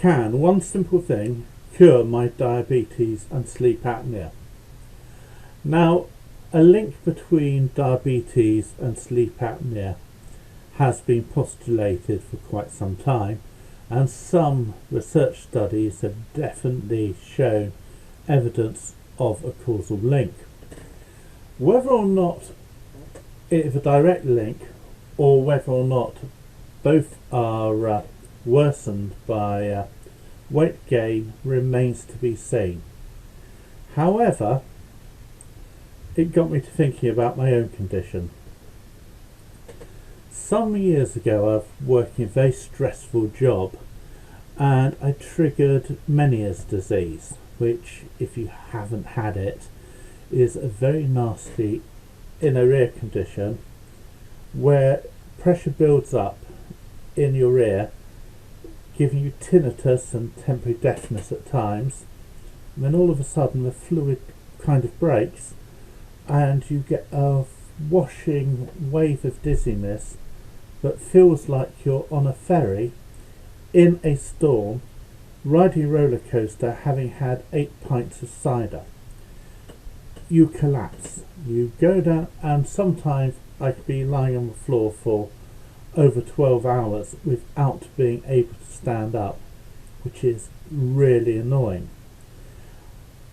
can one simple thing cure my diabetes and sleep apnea? Now, a link between diabetes and sleep apnea has been postulated for quite some time, and some research studies have definitely shown evidence of a causal link. Whether or not it is a direct link, or whether or not both are worsened by weight gain, remains to be seen. However, it got me to thinking about my own condition. Some years ago I was working a very stressful job, and I triggered Meniere's disease, which, if you haven't had it, is a very nasty inner ear condition where pressure builds up in your ear, giving you tinnitus and temporary deafness at times, and then all of a sudden the fluid kind of breaks and you get a washing wave of dizziness that feels like you're on a ferry in a storm, riding a roller coaster having had 8 pints of cider. You collapse, you go down, and sometimes I could be lying on the floor for over 12 hours without being able to stand up, which is really annoying.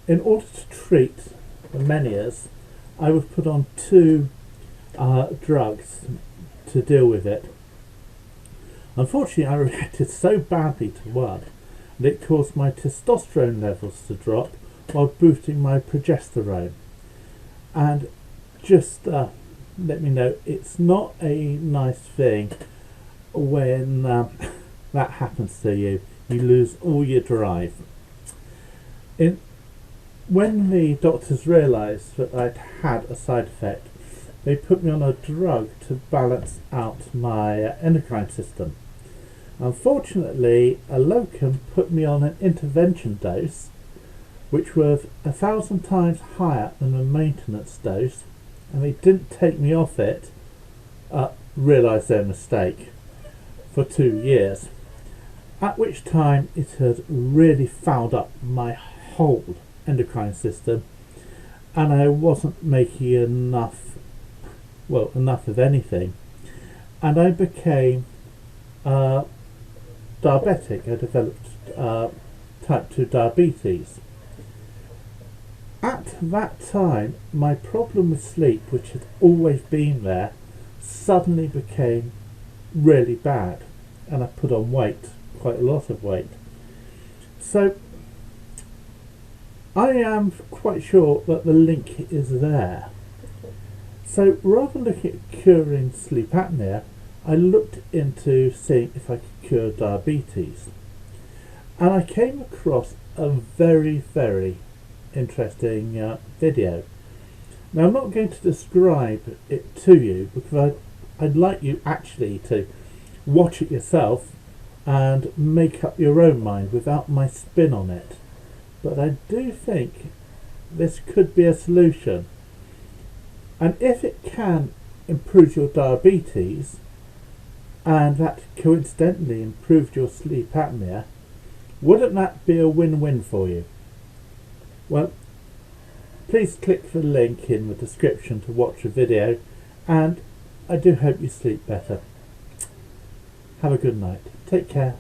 In order to treat the Meniere's, I was put on 2 drugs to deal with it. Unfortunately, I reacted so badly to one that it caused my testosterone levels to drop while boosting my progesterone. And just let me know, it's not a nice thing when that happens to you. You lose all your drive. When the doctors realised that I'd had a side effect, they put me on a drug to balance out my endocrine system. Unfortunately, a locum put me on an intervention dose which was 1,000 times higher than the maintenance dose, and they didn't take me off it, realised their mistake, for 2 years, at which time it had really fouled up my whole endocrine system, and I wasn't making enough of anything, and I became diabetic. I developed type 2 diabetes. At that time, my problem with sleep, which had always been there, suddenly became really bad, and I put on weight, quite a lot of weight. So I am quite sure that the link is there. So rather than looking at curing sleep apnea, I looked into seeing if I could cure diabetes, and I came across a very, very interesting video. Now, I'm not going to describe it to you because I'd like you actually to watch it yourself and make up your own mind without my spin on it. But I do think this could be a solution, and if it can improve your diabetes and that coincidentally improved your sleep apnea, wouldn't that be a win-win for you? Well, please click the link in the description to watch the video, and I do hope you sleep better. Have a good night. Take care.